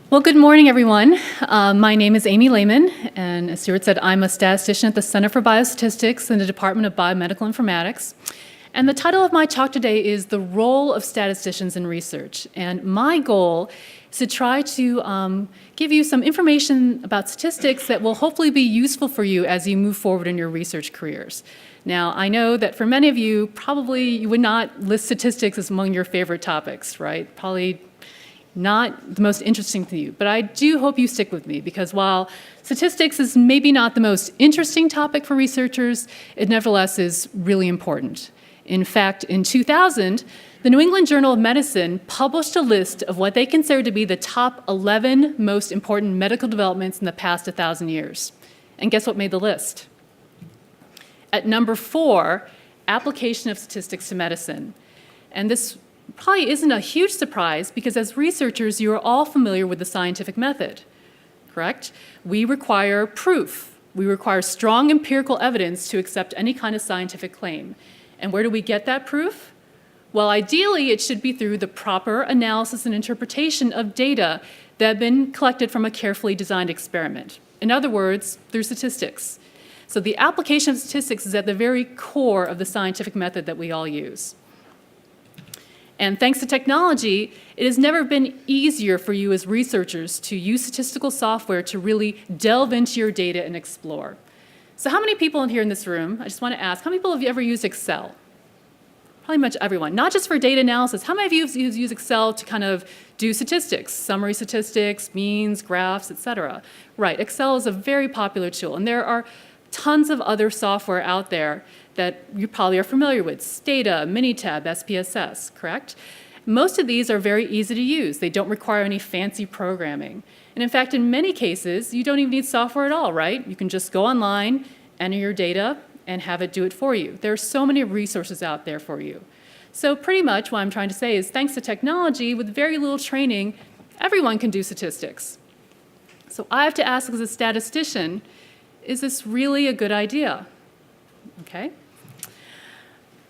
Well, good morning, everyone. My name is Amy Lehman, and as Stuart said, I'm a statistician at the Center for Biostatistics in the Department of Biomedical Informatics. And the title of my talk today is The Role of Statisticians in Research. And my goal is to try to give you some information about statistics that will hopefully be useful for you as you move forward in your research careers. Now, I know that for many of you, probably you would not list statistics as among your favorite topics, right? Probably not the most interesting to you, but I do hope you stick with me because while statistics is maybe not the most interesting topic for researchers, it nevertheless is really important. In fact, in 2000, the New England Journal of Medicine published a list of what they consider to be the top 11 most important medical developments in the past 1,000 years. And guess what made the list? At number 4, application of statistics to medicine. And this probably isn't a huge surprise because as researchers, you are all familiar with the scientific method, correct? We require proof. We require strong empirical evidence to accept any kind of scientific claim. And where do we get that proof? Well, ideally, it should be through the proper analysis and interpretation of data that have been collected from a carefully designed experiment. In other words, through statistics. So the application of statistics is at the very core of the scientific method that we all use. And thanks to technology, it has never been easier for you as researchers to use statistical software to really delve into your data and explore. So how many people in here in this room, I just want to ask, how many people have you ever used Excel? Probably much everyone, not just for data analysis. How many of you have used Excel to kind of do statistics, summary statistics, means, graphs, etc.? Right, Excel is a very popular tool, and there are tons of other software out there that you probably are familiar with, Stata, Minitab, SPSS, correct? Most of these are very easy to use. They don't require any fancy programming. And in fact, in many cases, you don't even need software at all, right? You can just go online, enter your data, and have it do it for you. There are so many resources out there for you. So pretty much what I'm trying to say is thanks to technology, with very little training, everyone can do statistics. So I have to ask as a statistician, is this really a good idea? Okay.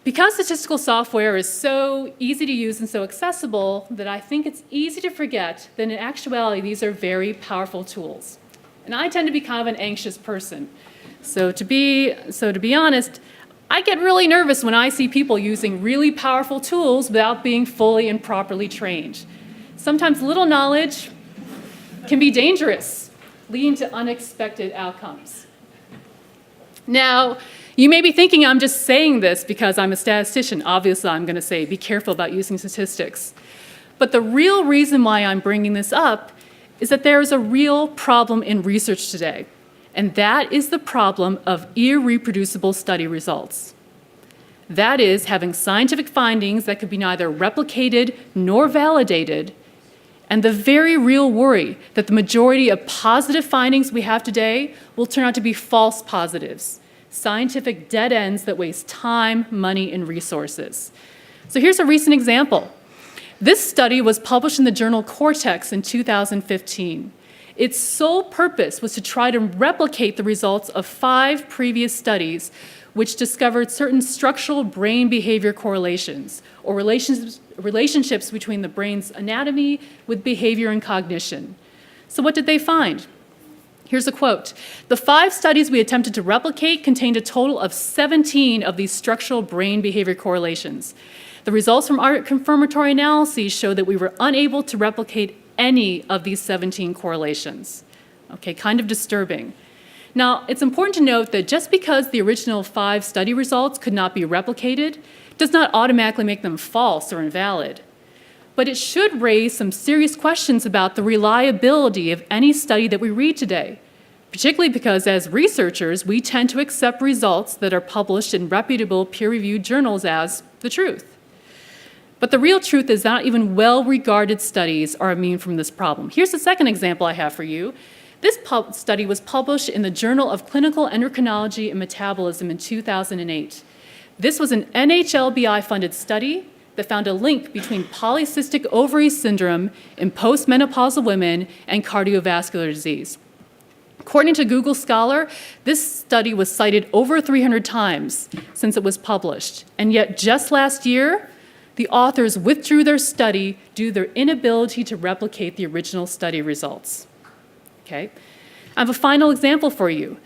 Because statistical software is so easy to use and so accessible that I think it's easy to forget that in actuality these are very powerful tools. And I tend to be kind of an anxious person. So to be honest, I get really nervous when I see people using really powerful tools without being fully and properly trained. Sometimes little knowledge can be dangerous, leading to unexpected outcomes. Now, you may be thinking I'm just saying this because I'm a statistician. Obviously, I'm going to say be careful about using statistics. But the real reason why I'm bringing this up is that there is a real problem in research today, and that is the problem of irreproducible study results. That is, having scientific findings that could be neither replicated nor validated, and the very real worry that the majority of positive findings we have today will turn out to be false positives. Scientific dead ends that waste time, money, and resources. So here's a recent example. This study was published in the journal Cortex in 2015. Its sole purpose was to try to replicate the results of 5 previous studies which discovered certain structural brain behavior correlations, or relationships between the brain's anatomy with behavior and cognition. So what did they find? Here's a quote. The 5 studies we attempted to replicate contained a total of 17 of these structural brain behavior correlations. The results from our confirmatory analyses show that we were unable to replicate any of these 17 correlations. Okay, kind of disturbing. Now, it's important to note that just because the original 5 study results could not be replicated does not automatically make them false or invalid. But it should raise some serious questions about the reliability of any study that we read today, particularly because as researchers, we tend to accept results that are published in reputable peer-reviewed journals as the truth. But the real truth is not even well-regarded studies are immune from this problem. Here's the second example I have for you. This study was published in the Journal of Clinical Endocrinology and Metabolism in 2008. This was an NHLBI-funded study that found a link between polycystic ovary syndrome in postmenopausal women and cardiovascular disease. According to Google Scholar, this study was cited over 300 times since it was published. And yet just last year, the authors withdrew their study due to their inability to replicate the original study results. Okay? I have a final example for you.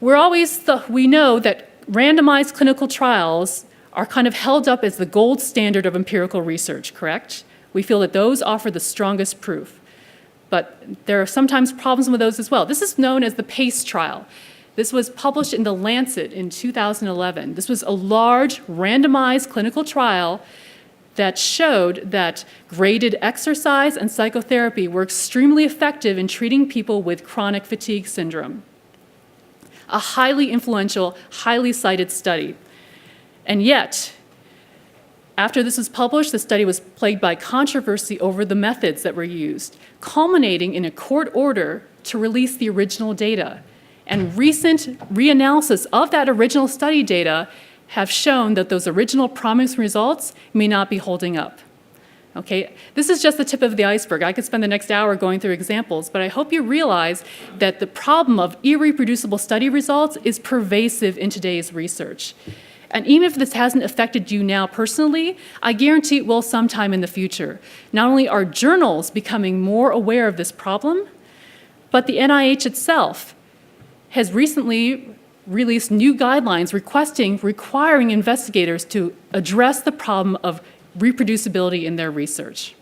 We know that randomized clinical trials are kind of held up as the gold standard of empirical research, correct? We feel that those offer the strongest proof. But there are sometimes problems with those as well. This is known as the PACE trial. This was published in The Lancet in 2011. This was a large, randomized clinical trial that showed that graded exercise and psychotherapy were extremely effective in treating people with chronic fatigue syndrome. A highly influential, highly cited study. And yet, after this was published, the study was plagued by controversy over the methods that were used, culminating in a court order to release the original data. And recent reanalysis of that original study data have shown that those original promising results may not be holding up. Okay, this is just the tip of the iceberg. I could spend the next hour going through examples, but I hope you realize that the problem of irreproducible study results is pervasive in today's research. And even if this hasn't affected you now personally, I guarantee it will sometime in the future. Not only are journals becoming more aware of this problem, but the NIH itself has recently released new guidelines requiring investigators to address the problem of reproducibility in their research.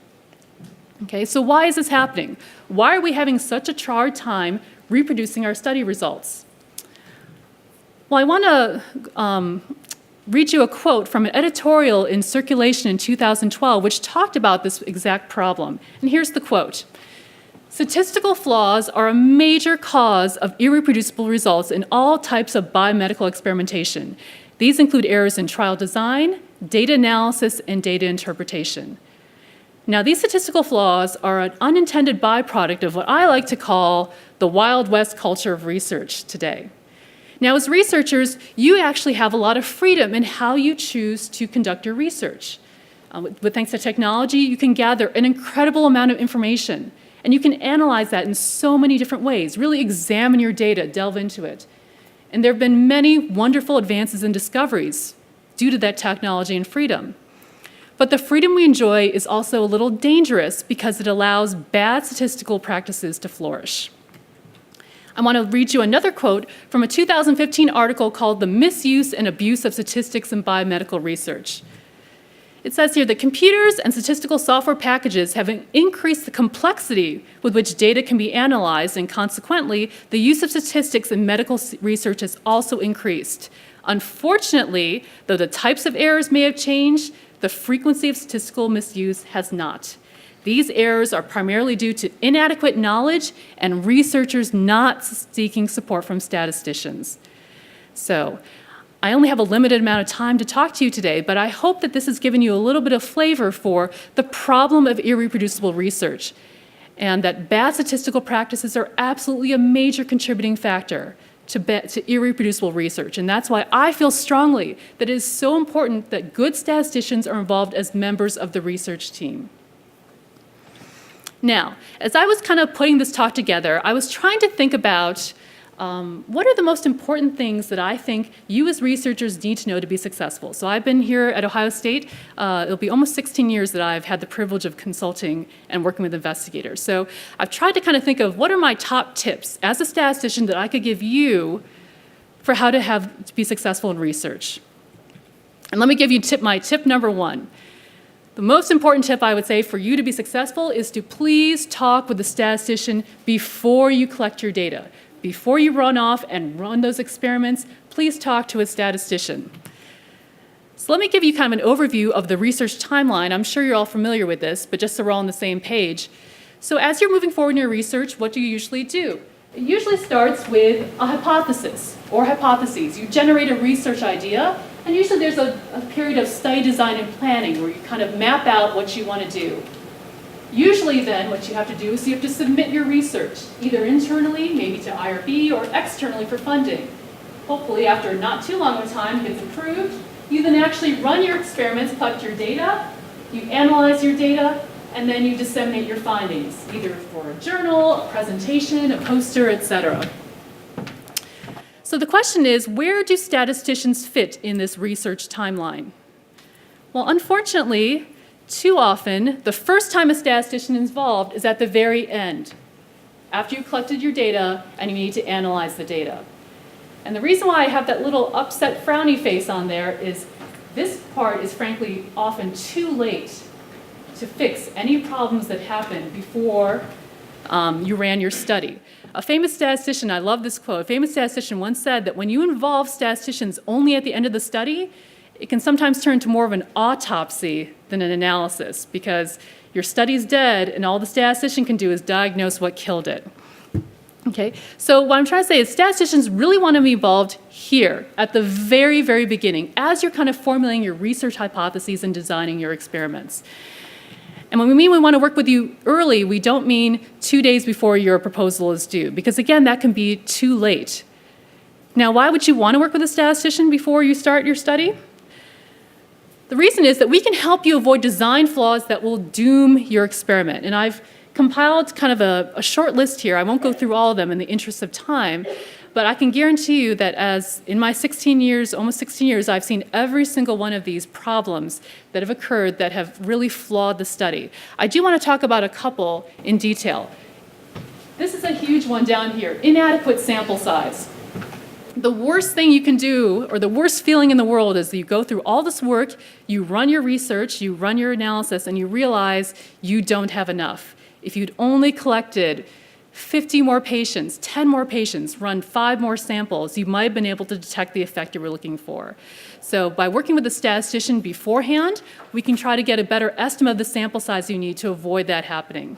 Okay, so why is this happening? Why are we having such a hard time reproducing our study results? Well, I want to read you a quote from an editorial in Circulation in 2012, which talked about this exact problem. And here's the quote. Statistical flaws are a major cause of irreproducible results in all types of biomedical experimentation. These include errors in trial design, data analysis, and data interpretation. Now, these statistical flaws are an unintended byproduct of what I like to call the Wild West culture of research today. Now, as researchers, you actually have a lot of freedom in how you choose to conduct your research. Thanks to technology, you can gather an incredible amount of information, and you can analyze that in so many different ways, really examine your data, delve into it. And there have been many wonderful advances and discoveries due to that technology and freedom. But the freedom we enjoy is also a little dangerous because it allows bad statistical practices to flourish. I want to read you another quote from a 2015 article called The Misuse and Abuse of Statistics in Biomedical Research. It says here that computers and statistical software packages have increased the complexity with which data can be analyzed, and consequently, the use of statistics in medical research has also increased. Unfortunately, though the types of errors may have changed, the frequency of statistical misuse has not. These errors are primarily due to inadequate knowledge and researchers not seeking support from statisticians. So, I only have a limited amount of time to talk to you today, but I hope that this has given you a little bit of flavor for the problem of irreproducible research, and that bad statistical practices are absolutely a major contributing factor to irreproducible research. And that's why I feel strongly that it is so important that good statisticians are involved as members of the research team. Now, as I was kind of putting this talk together, I was trying to think about what are the most important things that I think you as researchers need to know to be successful? So I've been here at Ohio State. It'll be almost 16 years that I've had the privilege of consulting and working with investigators. So I've tried to kind of think of what are my top tips as a statistician that I could give you for how to be successful in research. And let me give you my tip number one. The most important tip I would say for you to be successful is to please talk with the statistician before you collect your data. Before you run off and run those experiments, please talk to a statistician. So let me give you kind of an overview of the research timeline. I'm sure you're all familiar with this, but just so we're all on the same page. So as you're moving forward in your research, what do you usually do? It usually starts with a hypothesis or hypotheses. You generate a research idea, and usually there's a period of study design and planning where you kind of map out what you want to do. Usually then what you have to do is you have to submit your research, either internally, maybe to IRB, or externally for funding. Hopefully after not too long of a time it gets approved. You then actually run your experiments, collect your data, you analyze your data, and then you disseminate your findings, either for a journal, a presentation, a poster, etc. So the question is, where do statisticians fit in this research timeline? Well, unfortunately, too often, the first time a statistician is involved is at the very end, after you've collected your data and you need to analyze the data. And the reason why I have that little upset frowny face on there is this part is frankly often too late to fix any problems that happened before you ran your study. A famous statistician, I love this quote, a famous statistician once said that when you involve statisticians only at the end of the study, it can sometimes turn to more of an autopsy than an analysis because your study's dead and all the statistician can do is diagnose what killed it. Okay, so what I'm trying to say is statisticians really want to be involved here at the very, very beginning as you're kind of formulating your research hypotheses and designing your experiments. And when we mean we want to work with you early, we don't mean 2 days before your proposal is due, because again, that can be too late. Now, why would you want to work with a statistician before you start your study? The reason is that we can help you avoid design flaws that will doom your experiment. And I've compiled kind of a short list here. I won't go through all of them in the interest of time, but I can guarantee you that as in my 16 years, almost 16 years, I've seen every single one of these problems that have occurred that have really flawed the study. I do want to talk about a couple in detail. This is a huge one down here, inadequate sample size. The worst thing you can do, or the worst feeling in the world, is that you go through all this work, you run your research, you run your analysis, and you realize you don't have enough. If you'd only collected 50 more patients, 10 more patients, run 5 more samples, you might have been able to detect the effect you were looking for. So by working with a statistician beforehand, we can try to get a better estimate of the sample size you need to avoid that happening.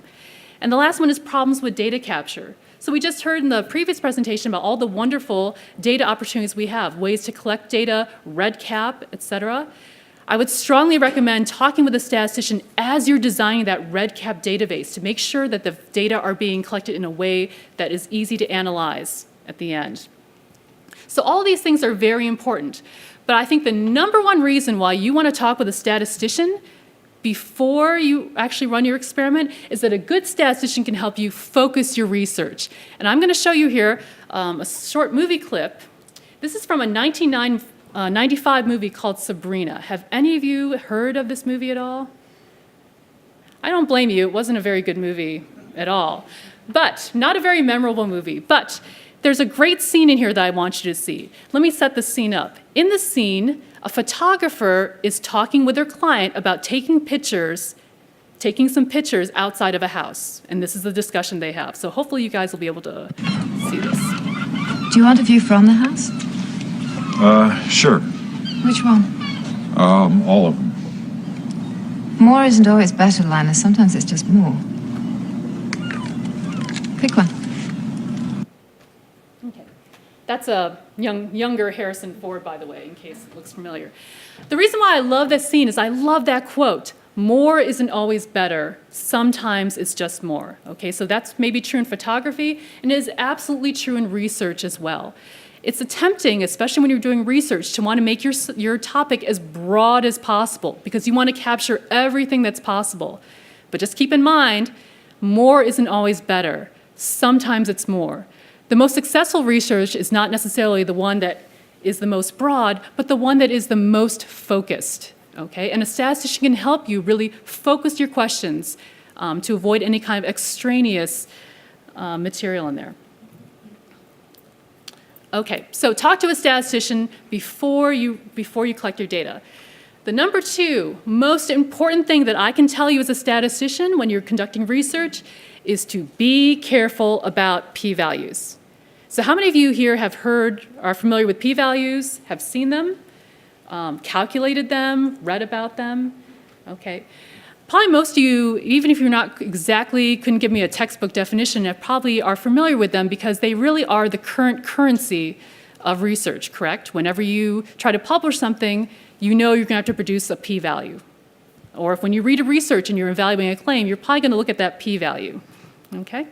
And the last one is problems with data capture. So we just heard in the previous presentation about all the wonderful data opportunities we have, ways to collect data, REDCap, et cetera. I would strongly recommend talking with a statistician as you're designing that REDCap database to make sure that the data are being collected in a way that is easy to analyze at the end. So all these things are very important, but I think the number one reason why you want to talk with a statistician before you actually run your experiment is that a good statistician can help you focus your research. And I'm going to show you here a short movie clip. This is from a 1995 movie called Sabrina. Have any of you heard of this movie at all? I don't blame you. It wasn't a very good movie at all. But not a very memorable movie. But there's a great scene in here that I want you to see. Let me set the scene up. In the scene, a photographer is talking with their client about taking some pictures outside of a house. And this is the discussion they have. So hopefully you guys will be able to see this. Do you want a view from the house? Sure. Which one? All of them. More isn't always better, Linus. Sometimes it's just more. Pick one. Okay. That's a younger Harrison Ford, by the way, in case it looks familiar. The reason why I love this scene is I love that quote. More isn't always better. Sometimes it's just more. Okay, so that's maybe true in photography, and it is absolutely true in research as well. It's tempting, especially when you're doing research, to want to make your topic as broad as possible because you want to capture everything that's possible. But just keep in mind, more isn't always better. Sometimes it's more. The most successful research is not necessarily the one that is the most broad, but the one that is the most focused. Okay? And a statistician can help you really focus your questions to avoid any kind of extraneous material in there. Okay, so talk to a statistician before you collect your data. The number 2 most important thing that I can tell you as a statistician when you're conducting research is to be careful about p-values. So how many of you here are familiar with p-values, have seen them, calculated them, read about them? Okay. Probably most of you, even if you're not couldn't give me a textbook definition, probably are familiar with them because they really are the current currency of research, correct? Whenever you try to publish something, you know you're going to have to produce a p-value. Or if when you read a research and you're evaluating a claim, you're probably going to look at that p-value, okay?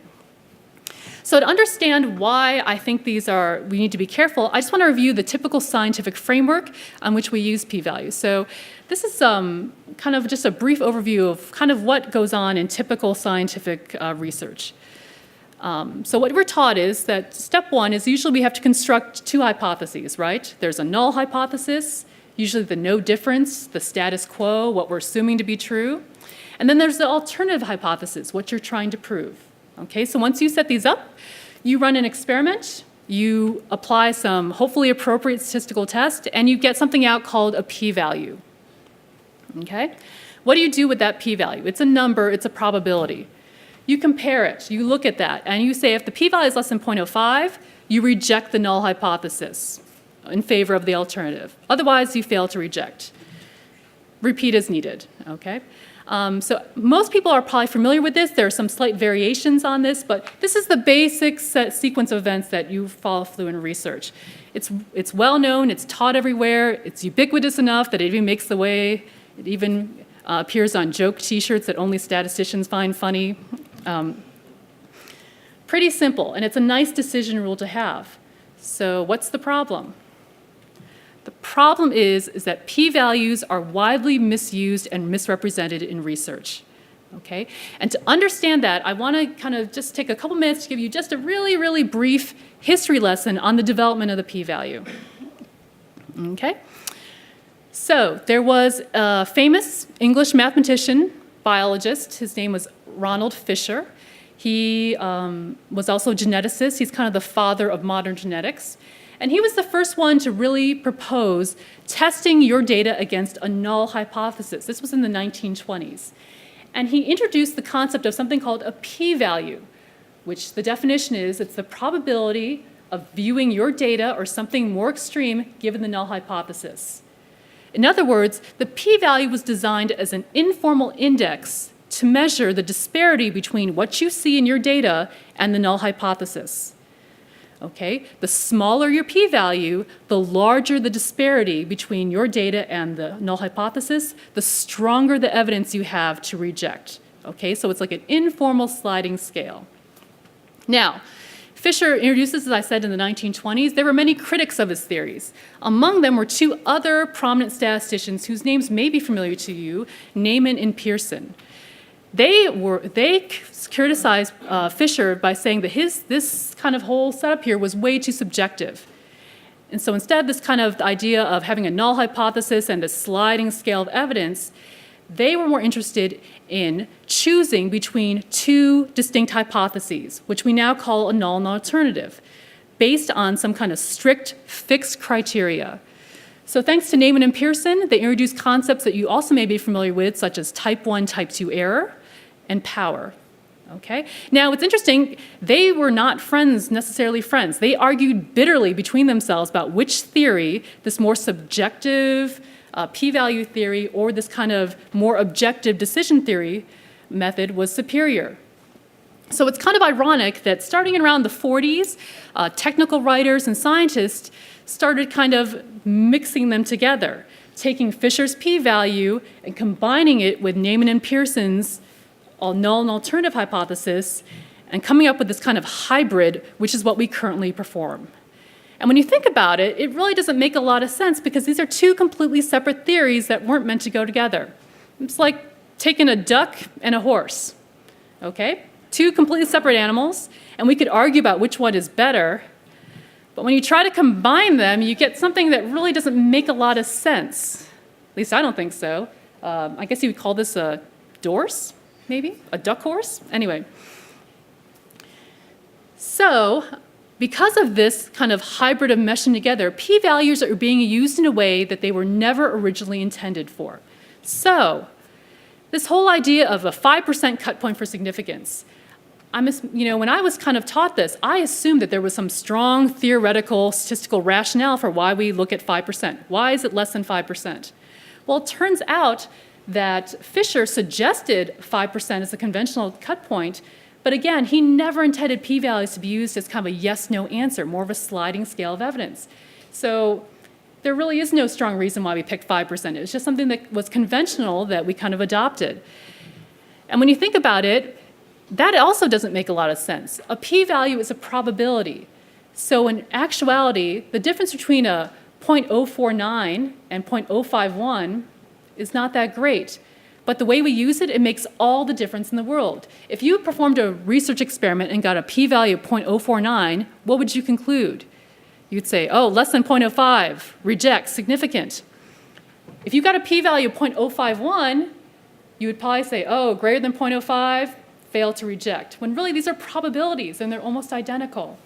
So to understand why I think we need to be careful, I just want to review the typical scientific framework on which we use p-values. So this is kind of just a brief overview of kind of what goes on in typical scientific research. So what we're taught is that step 1 is usually we have to construct 2 hypotheses, right? There's a null hypothesis. usually the no difference, the status quo, what we're assuming to be true. And then there's the alternative hypothesis, what you're trying to prove. Okay, so once you set these up, you run an experiment, you apply some hopefully appropriate statistical test, and you get something out called a p-value. Okay? What do you do with that p-value? It's a number, it's a probability. You compare it, you look at that, and you say if the p-value is less than 0.05, you reject the null hypothesis in favor of the alternative. Otherwise, you fail to reject. Repeat as needed, okay? So most people are probably familiar with this. There are some slight variations on this, but this is the basic sequence of events that you follow through in research. It's well known, it's taught everywhere, it's ubiquitous enough that it even makes the way, it even appears on joke t-shirts that only statisticians find funny. Pretty simple, and it's a nice decision rule to have. So what's the problem? The problem is that p-values are widely misused and misrepresented in research. Okay? And to understand that, I want to kind of just take a couple minutes to give you just a really, really brief history lesson on the development of the p-value. Okay? So there was a famous English mathematician, biologist. His name was Ronald Fisher. He was also a geneticist. He's kind of the father of modern genetics. And he was the first one to really propose testing your data against a null hypothesis. This was in the 1920s. And he introduced the concept of something called a p-value, which the definition is it's the probability of viewing your data or something more extreme given the null hypothesis. In other words, the p-value was designed as an informal index to measure the disparity between what you see in your data and the null hypothesis. Okay? The smaller your p-value, the larger the disparity between your data and the null hypothesis, the stronger the evidence you have to reject. Okay? So it's like an informal sliding scale. Now, Fisher introduced this, as I said, in the 1920s. There were many critics of his theories. Among them were two other prominent statisticians whose names may be familiar to you, Lehman and Pearson. They criticized Fisher by saying that this kind of whole setup here was way too subjective. And so instead, this kind of idea of having a null hypothesis and a sliding scale of evidence, they were more interested in choosing between two distinct hypotheses, which we now call a null and alternative, based on some kind of strict, fixed criteria. So thanks to Lehman and Pearson, they introduced concepts that you also may be familiar with, such as type 1, type 2 error, and power. Okay? Now, it's interesting, they were not necessarily friends. They argued bitterly between themselves about which theory, this more subjective p-value theory or this kind of more objective decision theory method was superior. So it's kind of ironic that starting in around the 40s, technical writers and scientists started kind of mixing them together, taking Fisher's p-value and combining it with Lehman and Pearson's null and alternative hypothesis and coming up with this kind of hybrid, which is what we currently perform. And when you think about it, it really doesn't make a lot of sense because these are two completely separate theories that weren't meant to go together. It's like taking a duck and a horse, okay? Two completely separate animals, and we could argue about which one is better, but when you try to combine them, you get something that really doesn't make a lot of sense. At least I don't think so. I guess you would call this a dorse, maybe? A duck horse? Anyway. So, because of this kind of hybrid of meshing together, p-values are being used in a way that they were never originally intended for. So, this whole idea of a 5% cut point for significance, when I was kind of taught this, I assumed that there was some strong theoretical statistical rationale for why we look at 5%. Why is it less than 5%? Well, it turns out that Fisher suggested 5% as a conventional cut point, but again, he never intended p-values to be used as kind of a yes-no answer, more of a sliding scale of evidence. So there really is no strong reason why we picked 5%. It was just something that was conventional that we kind of adopted. And when you think about it, that also doesn't make a lot of sense. A p-value is a probability. So in actuality, the difference between a 0.049 and 0.051 is not that great. But the way we use it, it makes all the difference in the world. If you performed a research experiment and got a p-value of 0.049, what would you conclude? You'd say, oh, less than 0.05, reject, significant. If you got a p-value of 0.051, you would probably say, oh, greater than 0.05, fail to reject, when really these are probabilities and they're almost identical.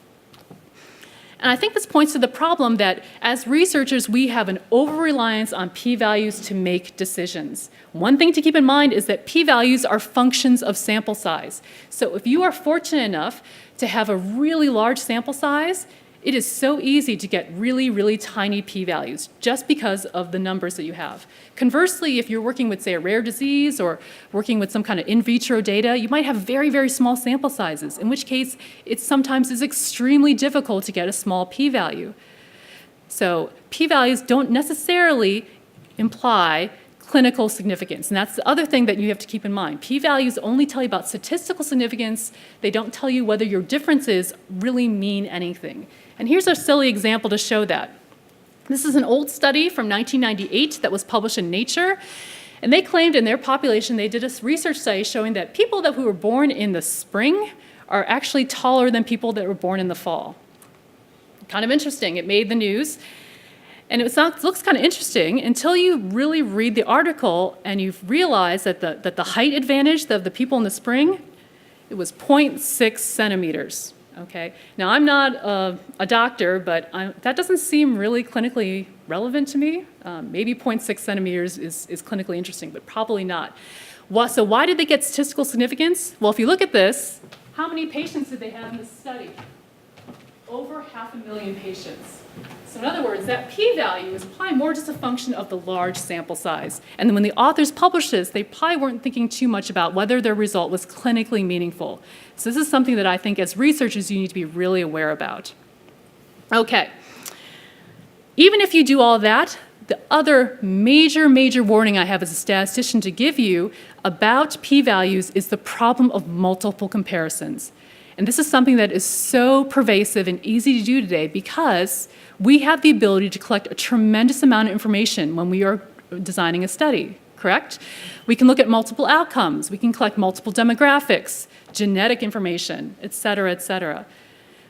And I think this points to the problem that as researchers, we have an over-reliance on p-values to make decisions. One thing to keep in mind is that p-values are functions of sample size. So if you are fortunate enough to have a really large sample size, it is so easy to get really, really tiny p-values just because of the numbers that you have. Conversely, if you're working with, say, a rare disease or working with some kind of in vitro data, you might have very, very small sample sizes, in which case it sometimes is extremely difficult to get a small p-value. So p-values don't necessarily imply clinical significance, and that's the other thing that you have to keep in mind. P-values only tell you about statistical significance. They don't tell you whether your differences really mean anything. And here's a silly example to show that. This is an old study from 1998 that was published in Nature, and they claimed in their population, they did a research study showing that people who were born in the spring are actually taller than people that were born in the fall. Kind of interesting, it made the news. And it looks kind of interesting until you really read the article and you realize that the height advantage of the people in the spring, it was 0.6 centimeters. Okay. Now, I'm not a doctor, but that doesn't seem really clinically relevant to me. Maybe 0.6 centimeters is clinically interesting, but probably not. So why did they get statistical significance? Well, if you look at this, how many patients did they have in this study? Over 500,000 patients. So in other words, that p-value is probably more just a function of the large sample size. And then when the authors published this, they probably weren't thinking too much about whether their result was clinically meaningful. So this is something that I think as researchers you need to be really aware about. Okay. Even if you do all that, the other major warning I have as a statistician to give you about p-values is the problem of multiple comparisons. And this is something that is so pervasive and easy to do today because we have the ability to collect a tremendous amount of information when we are designing a study, correct? We can look at multiple outcomes. We can collect multiple demographics, genetic information, et cetera, et cetera.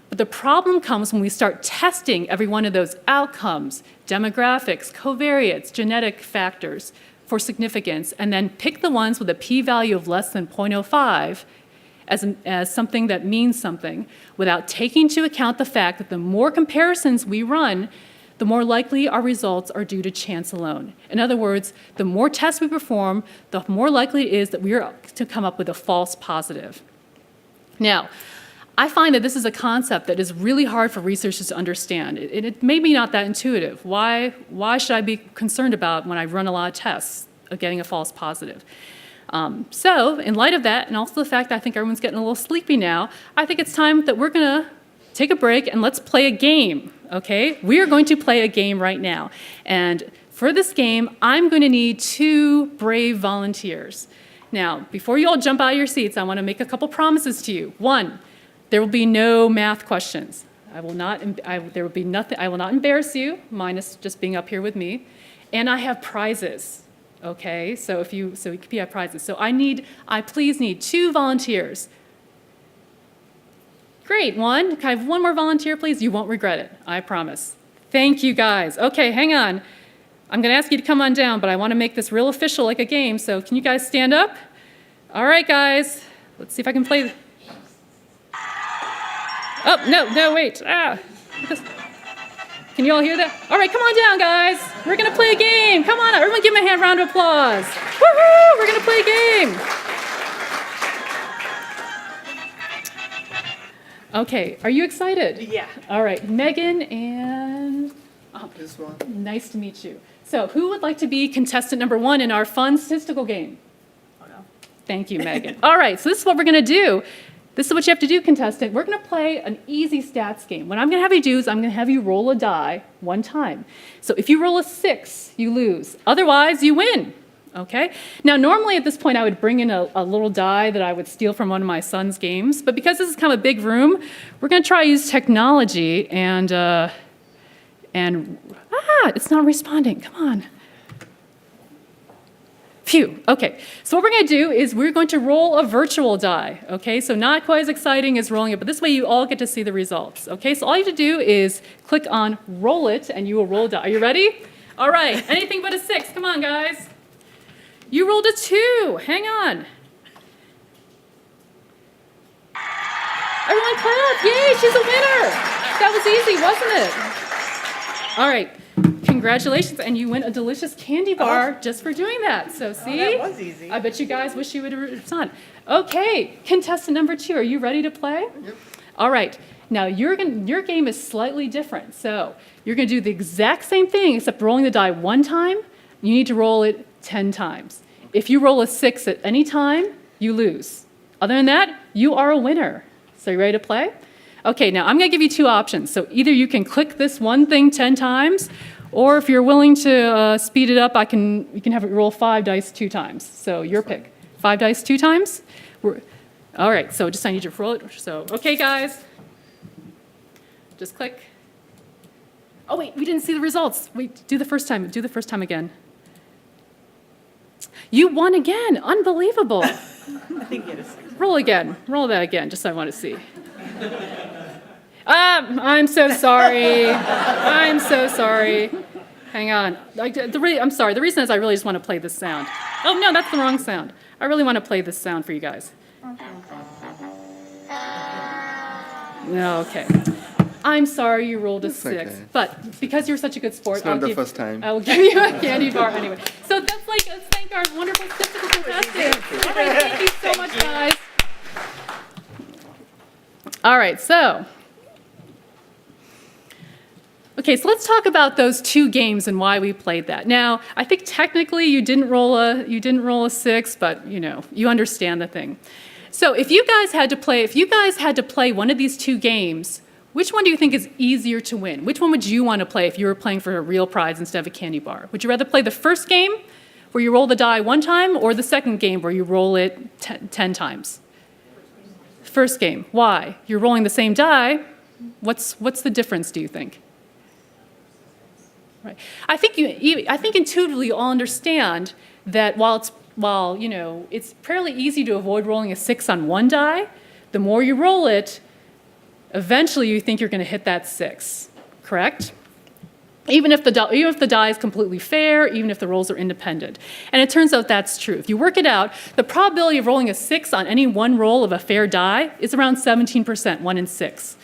But the problem comes when we start testing every one of those outcomes, demographics, covariates, genetic factors for significance, and then pick the ones with a p-value of less than 0.05 as something that means something, without taking into account the fact that the more comparisons we run, the more likely our results are due to chance alone. In other words, the more tests we perform, the more likely it is that we are to come up with a false positive. Now, I find that this is a concept that is really hard for researchers to understand. It may be not that intuitive. Why should I be concerned about when I run a lot of tests of getting a false positive? So in light of that, and also the fact that I think everyone's getting a little sleepy now, I think it's time that we're going to take a break and let's play a game, okay? We are going to play a game right now. And for this game, I'm going to need 2 brave volunteers. Now, before you all jump out of your seats, I want to make a couple promises to you. 1, there will be no math questions. I will not embarrass you, minus just being up here with me. And I have prizes. Okay, so you have prizes. So I please need 2 volunteers. Great, 1. Can I have 1 more volunteer, please? You won't regret it, I promise. Thank you, guys. Okay, hang on. I'm going to ask you to come on down, but I want to make this real official like a game, so can you guys stand up? All right, guys. Let's see if I can play. Oh, no, wait. Can you all hear that? All right, come on down, guys. We're going to play a game. Come on, everyone give me a round of applause. Woohoo, we're going to play a game. Okay, are you excited? Yeah. All right, Megan and... This one. Nice to meet you. So who would like to be contestant number 1 in our fun statistical game? Oh, no. Thank you, Megan. All right, so this is what we're going to do. This is what you have to do, contestant. We're going to play an easy stats game. What I'm going to have you do is I'm going to have you roll a die 1 time. So if you roll a 6, you lose. Otherwise, you win. Okay? Now, normally at this point, I would bring in a little die that I would steal from one of my son's games. But because this is kind of a big room, we're going to try to use technology and it's not responding. Come on. Phew. Okay, so what we're going to do is we're going to roll a virtual die, okay? So not quite as exciting as rolling it, but this way you all get to see the results, okay? So all you have to do is click on roll it, and you will roll a die. Are you ready? All right, anything but a 6. Come on, guys. You rolled a 2. Hang on. Everyone clap. Yay, she's a winner. That was easy, wasn't it? All right. Congratulations, and you win a delicious candy bar just for doing that. So see? that was easy. I bet you guys wish you would have done. Okay, contestant number 2, are you ready to play? Yep. All right. Now, your game is slightly different. So you're going to do the exact same thing, except rolling the die 1 time. You need to roll it 10 times. If you roll a 6 at any time, you lose. Other than that, you are a winner. So you ready to play? Okay, now I'm going to give you 2 options. So either you can click this one thing 10 times, or if you're willing to speed it up, you can have it roll 5 dice 2 times. So your pick. 5 dice 2 times? All right, so just I need you to roll it. So, okay, guys. Just click. Oh, wait, we didn't see the results. Wait, do the first time. Do the first time again. You won again. Unbelievable. I think it is. Roll again. Roll that again, just so I want to see. I'm so sorry. I'm so sorry. Hang on. I'm sorry. The reason is I really just want to play this sound. Oh, no, that's the wrong sound. I really want to play this sound for you guys. No, okay. I'm sorry you rolled a 6, okay. but because you're such a good sport, It's not the first time. I will give you a candy bar anyway. So let's thank our wonderful statistical contestants. All right, thank you so much, guys. All right, so let's talk about those 2 games and why we played that. Now, I think technically you didn't roll a 6, but you understand the thing. So if you guys had to play one of these 2 games, which one do you think is easier to win? Which one would you want to play if you were playing for a real prize instead of a candy bar? Would you rather play the first game where you roll the die 1 time, or the second game where you roll it 10 times? First game. Why? You're rolling the same die. What's the difference, do you think? Right. I think intuitively you all understand that while it's fairly easy to avoid rolling a 6 on one die, the more you roll it, eventually you think you're going to hit that 6, correct? Even if the die is completely fair, even if the rolls are independent. And it turns out that's true. If you work it out, the probability of rolling a 6 on any one roll of a fair die is around 17%, 1 in 6.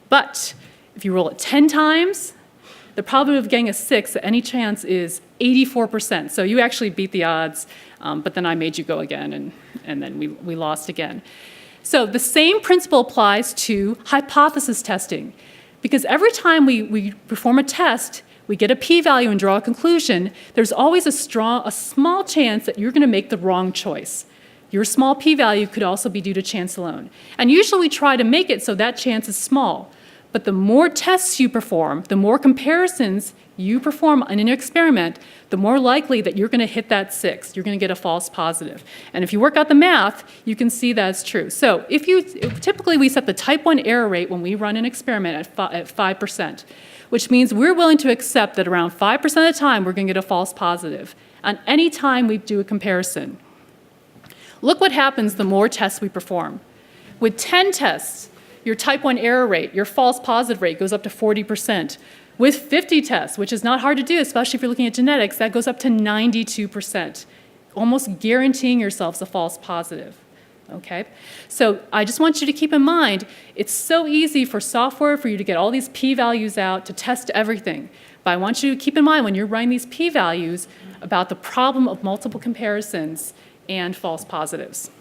But if you roll it 10 times, the probability of getting a 6 at any chance is 84%. So you actually beat the odds, but then I made you go again, and then we lost again. So the same principle applies to hypothesis testing, because every time we perform a test, we get a p-value and draw a conclusion, there's always a small chance that you're going to make the wrong choice. Your small p-value could also be due to chance alone. And usually we try to make it so that chance is small. But the more tests you perform, the more comparisons you perform in an experiment, the more likely that you're going to hit that 6. You're going to get a false positive. And if you work out the math, you can see that's true. So typically we set the type 1 error rate when we run an experiment at 5%, which means we're willing to accept that around 5% of the time we're going to get a false positive on any time we do a comparison. Look what happens the more tests we perform. With 10 tests, your type 1 error rate, your false positive rate goes up to 40%. With 50 tests, which is not hard to do, especially if you're looking at genetics, that goes up to 92%, almost guaranteeing yourselves a false positive. Okay? So I just want you to keep in mind, it's so easy for software for you to get all these p-values out to test everything. But I want you to keep in mind when you're running these p-values about the problem of multiple comparisons and false positives.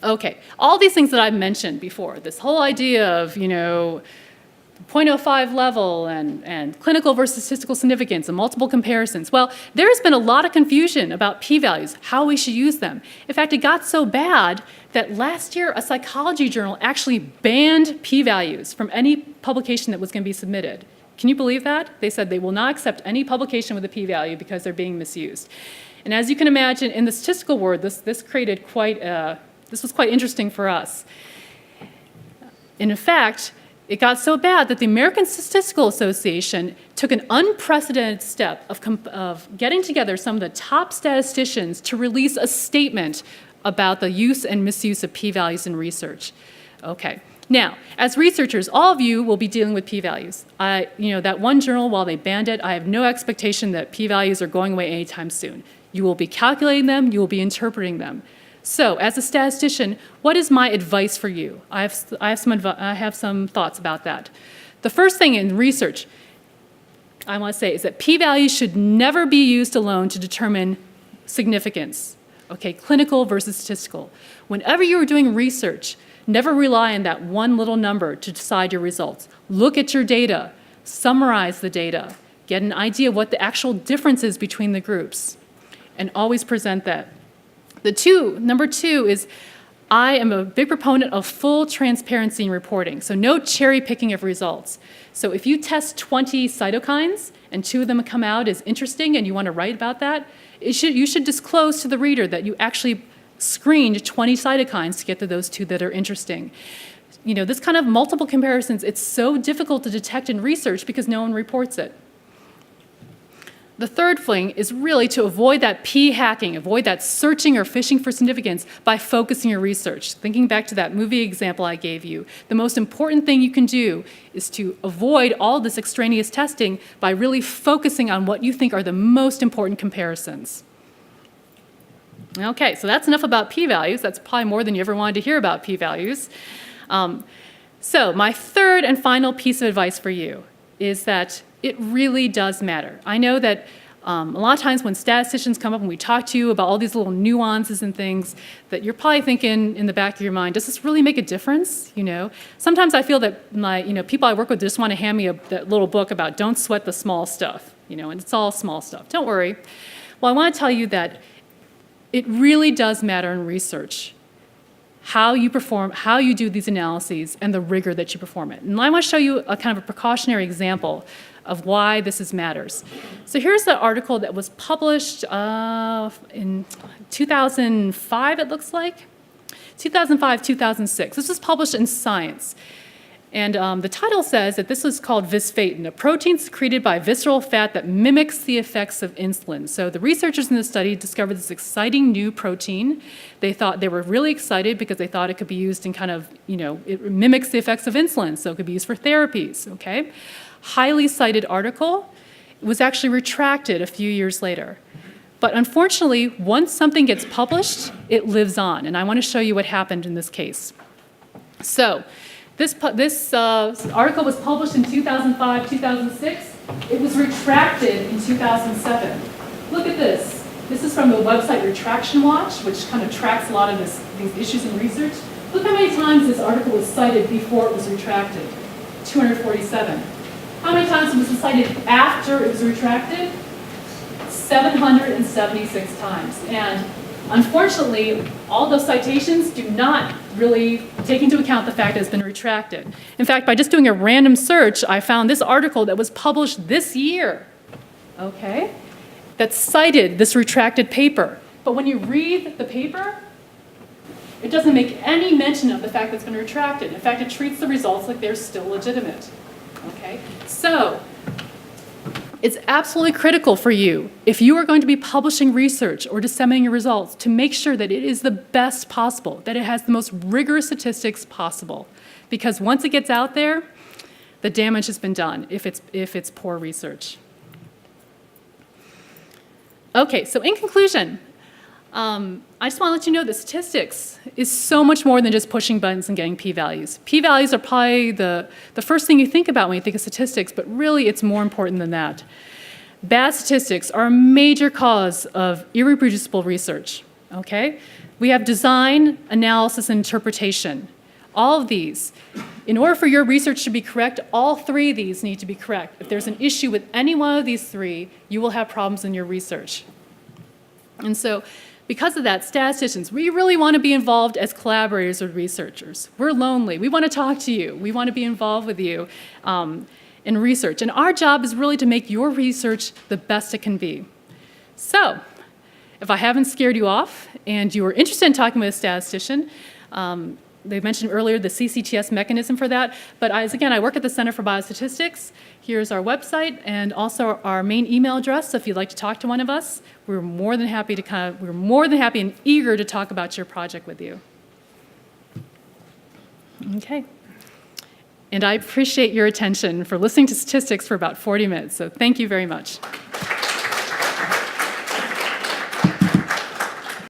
Okay, all these things that I've mentioned before, this whole idea of, 0.05 level and clinical versus statistical significance and multiple comparisons, well, there's been a lot of confusion about p-values, how we should use them. In fact, it got so bad that last year a psychology journal actually banned p-values from any publication that was going to be submitted. Can you believe that? They said they will not accept any publication with a p-value because they're being misused. And as you can imagine, in the statistical world, this was quite interesting for us. And in fact, it got so bad that the American Statistical Association took an unprecedented step of getting together some of the top statisticians to release a statement about the use and misuse of p-values in research. Okay, Now, as researchers, all of you will be dealing with p-values. That one journal, while they banned it, I have no expectation that p-values are going away anytime soon. You will be calculating them, you will be interpreting them. So, as a statistician, what is my advice for you? I have some thoughts about that. The first thing in research I want to say is that p-values should never be used alone to determine significance, okay, clinical versus statistical. Whenever you are doing research, never rely on that one little number to decide your results. Look at your data, summarize the data, get an idea of what the actual difference is between the groups, and always present that. Number two is I am a big proponent of full transparency in reporting, so no cherry picking of results. So if you test 20 cytokines and 2 of them come out as interesting and you want to write about that, you should disclose to the reader that you actually screened 20 cytokines to get to those 2 that are interesting. This kind of multiple comparisons, it's so difficult to detect in research because no one reports it. The third thing is really to avoid that p-hacking, avoid that searching or fishing for significance by focusing your research. Thinking back to that movie example I gave you, the most important thing you can do is to avoid all this extraneous testing by really focusing on what you think are the most important comparisons. Okay, so that's enough about p-values. That's probably more than you ever wanted to hear about p-values. So my third and final piece of advice for you is that it really does matter. I know that a lot of times when statisticians come up and we talk to you about all these little nuances and things, that you're probably thinking in the back of your mind, does this really make a difference? Sometimes I feel that people I work with just want to hand me that little book about don't sweat the small stuff, and it's all small stuff. Don't worry. Well, I want to tell you that it really does matter in research how you perform, how you do these analyses, and the rigor that you perform it. And I want to show you a kind of a precautionary example of why this matters. So here's the article that was published in 2005, it looks like. 2005, 2006. This was published in Science. And the title says that this was called visfatin, a protein secreted by visceral fat that mimics the effects of insulin. So the researchers in this study discovered this exciting new protein. They were really excited because they thought it could be used in it mimics the effects of insulin, so it could be used for therapies, okay? Highly cited article. It was actually retracted a few years later. But unfortunately, once something gets published, it lives on. And I want to show you what happened in this case. So this article was published in 2005, 2006. It was retracted in 2007. Look at this. This is from the website Retraction Watch, which kind of tracks a lot of these issues in research. Look how many times this article was cited before it was retracted. 247. How many times was it cited after it was retracted? 776 times. And unfortunately, all those citations do not really take into account the fact that it's been retracted. In fact, by just doing a random search, I found this article that was published this year, okay, that cited this retracted paper. But when you read the paper, it doesn't make any mention of the fact that it's been retracted. In fact, it treats the results like they're still legitimate, okay? So it's absolutely critical for you, if you are going to be publishing research or disseminating your results, to make sure that it is the best possible, that it has the most rigorous statistics possible. Because once it gets out there, the damage has been done if it's poor research. Okay, so in conclusion, I just want to let you know that statistics is so much more than just pushing buttons and getting p-values. P-values are probably the first thing you think about when you think of statistics, but really it's more important than that. Bad statistics are a major cause of irreproducible research, okay? We have design, analysis, and interpretation. All of these. In order for your research to be correct, all 3 of these need to be correct. If there's an issue with any one of these 3, you will have problems in your research. And so, because of that, statisticians, we really want to be involved as collaborators with researchers. We're lonely. We want to talk to you. We want to be involved with you in research. And our job is really to make your research the best it can be. So, if I haven't scared you off and you are interested in talking with a statistician, they mentioned earlier the CCTS mechanism for that, but I work at the Center for Biostatistics. Here's our website and also our main email address. So if you'd like to talk to one of us, we're more than happy and eager to talk about your project with you. Okay. And I appreciate your attention for listening to statistics for about 40 minutes, so thank you very much.